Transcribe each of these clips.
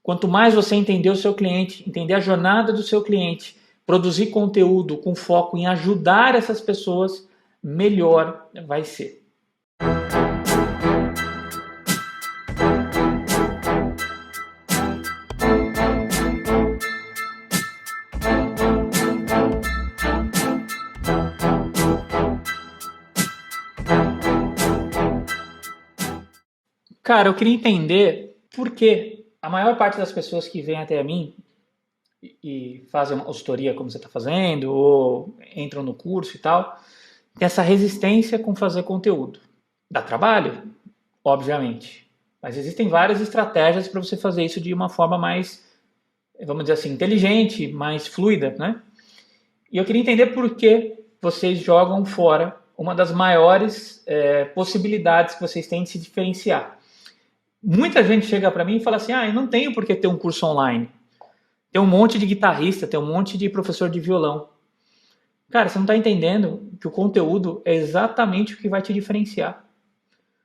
Quanto mais você entender o seu cliente, entender a jornada do seu cliente, produzir conteúdo com foco em ajudar essas pessoas, melhor vai ser. Cara, eu queria entender por que a maior parte das pessoas que vêm até mim e fazem uma consultoria como você está fazendo, ou entram no curso e tal, tem essa resistência com fazer conteúdo. Dá trabalho? Obviamente. Mas existem várias estratégias para você fazer isso de uma forma mais, vamos dizer assim, inteligente, mais fluida, né? E eu queria entender por que vocês jogam fora uma das maiores possibilidades que vocês têm de se diferenciar. Muita gente chega para mim e fala assim, eu não tenho por que ter um curso online. Tem um monte de guitarrista, tem um monte de professor de violão. Cara, você não está entendendo que o conteúdo é exatamente o que vai te diferenciar.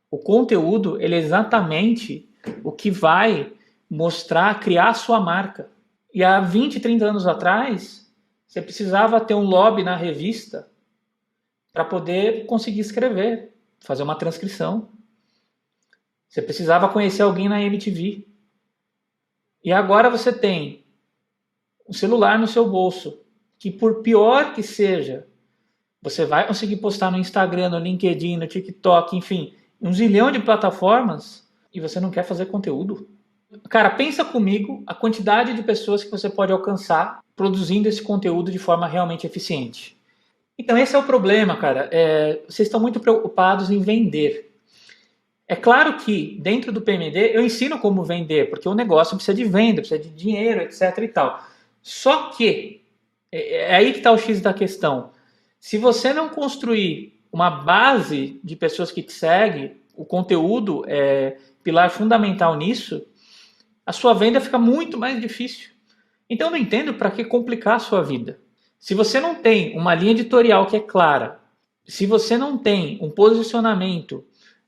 O conteúdo, ele é exatamente o que vai mostrar, criar a sua marca. E há 20, 30 anos atrás, você precisava ter um lobby na revista para poder conseguir escrever, fazer uma transcrição. Você precisava conhecer alguém na MTV. E agora você tem um celular no seu bolso, que por pior que seja, você vai conseguir postar no Instagram, no LinkedIn, no TikTok, enfim, um zilhão de plataformas, e você não quer fazer conteúdo. Cara, pensa comigo a quantidade de pessoas que você pode alcançar produzindo esse conteúdo de forma realmente eficiente. Então esse é o problema, cara. Vocês estão muito preocupados em vender. É claro que dentro do PMD eu ensino como vender, porque o negócio precisa de venda, precisa de dinheiro, etc e tal. Só que, é aí que está o X da questão. Se você não construir uma base de pessoas que te seguem, o conteúdo é pilar fundamental nisso, a sua venda fica muito mais difícil. Então eu não entendo para que complicar a sua vida. Se você não tem uma linha editorial que é clara, se você não tem um posicionamento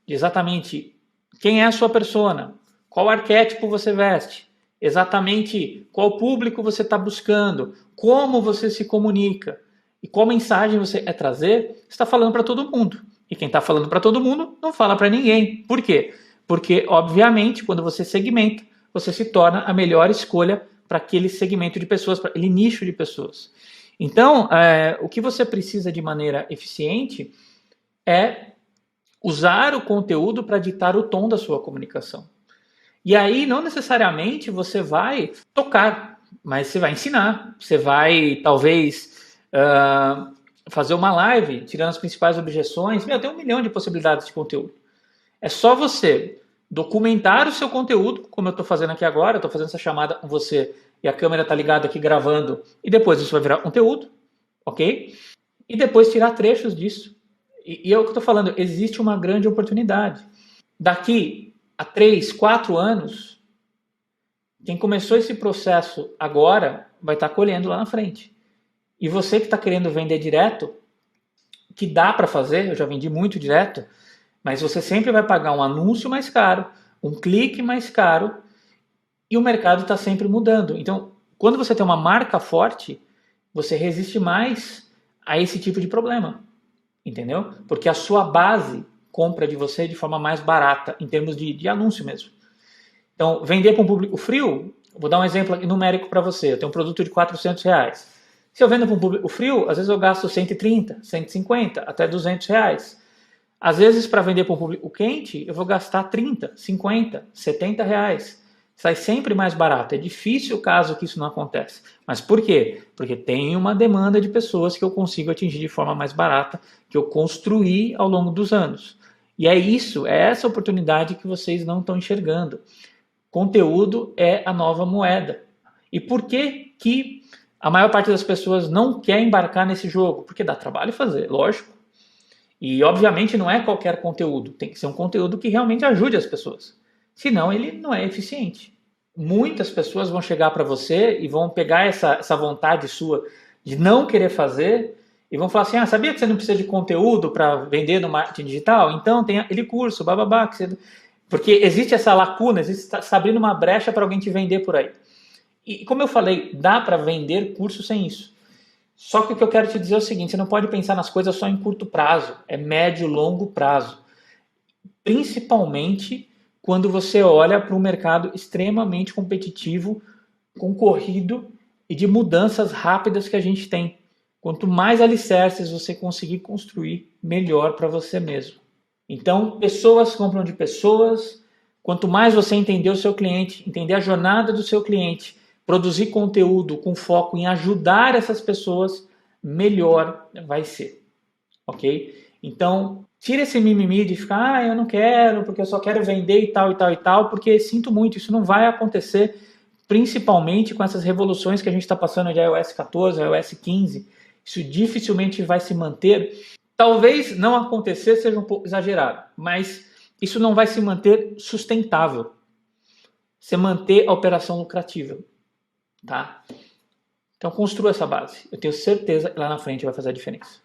de exatamente quem é a sua persona, qual arquétipo você veste, exatamente qual público você está buscando, como você se comunica e qual mensagem você quer trazer, você está falando para todo mundo. E quem está falando para todo mundo não fala para ninguém. Por quê? Porque, obviamente, quando você segmenta, você se torna a melhor escolha para aquele segmento de pessoas, para aquele nicho de pessoas. Então, o que você precisa de maneira eficiente é usar o conteúdo para ditar o tom da sua comunicação. E aí, não necessariamente você vai tocar, mas você vai ensinar. Você vai, talvez, fazer uma live, tirando as principais objeções. Tem 1 milhão de possibilidades de conteúdo. É só você documentar o seu conteúdo, como eu estou fazendo aqui agora. Eu estou fazendo essa chamada com você e a câmera está ligada aqui gravando. E depois isso vai virar conteúdo, ok? E depois tirar trechos disso. E é o que eu estou falando, existe uma grande oportunidade. Daqui a 3, 4 anos, quem começou esse processo agora vai estar colhendo lá na frente. E você que está querendo vender direto, que dá para fazer, eu já vendi muito direto, mas você sempre vai pagar um anúncio mais caro, um clique mais caro, e o mercado está sempre mudando. Então, quando você tem uma marca forte, você resiste mais a esse tipo de problema. Entendeu? Porque a sua base compra de você de forma mais barata, em termos de anúncio mesmo. Então, vender para um público frio, vou dar um exemplo aqui numérico para você. Eu tenho um produto de R$400. Se eu vendo para um público frio, às vezes eu gasto 130, 150, até R$200. Às vezes, para vender para um público quente, eu vou gastar 30, 50, R$70. Sai sempre mais barato. É difícil o caso que isso não acontece. Mas por quê? Porque tem uma demanda de pessoas que eu consigo atingir de forma mais barata, que eu construí ao longo dos anos. E é essa oportunidade que vocês não estão enxergando. Conteúdo é a nova moeda. E por que a maior parte das pessoas não quer embarcar nesse jogo? Porque dá trabalho fazer, lógico. E obviamente não é qualquer conteúdo. Tem que ser um conteúdo que realmente ajude as pessoas. Senão ele não é eficiente. Muitas pessoas vão chegar para você e vão pegar essa vontade sua de não querer fazer e vão falar assim, sabia que você não precisa de conteúdo para vender no marketing digital? Então tem aquele curso, bababá. Porque existe essa lacuna, está abrindo uma brecha para alguém te vender por aí. E como eu falei, dá para vender curso sem isso. Só que o que eu quero te dizer é o seguinte, você não pode pensar nas coisas só em curto prazo, é médio, longo prazo. Principalmente quando você olha para um mercado extremamente competitivo, concorrido e de mudanças rápidas que a gente tem. Quanto mais alicerces você conseguir construir, melhor para você mesmo. Então, pessoas compram de pessoas. Quanto mais você entender o seu cliente, entender a jornada do seu cliente, produzir conteúdo com foco em ajudar essas pessoas, melhor vai ser. Ok? Então, tira esse mimimi de ficar, eu não quero, porque eu só quero vender e tal, e tal, e tal, porque sinto muito, isso não vai acontecer, principalmente com essas revoluções que a gente está passando de iOS 14, iOS 15. Isso dificilmente vai se manter. Talvez não acontecer seja um pouco exagerado, mas isso não vai se manter sustentável. Você manter a operação lucrativa, tá? Então construa essa base. Eu tenho certeza que lá na frente vai fazer a diferença.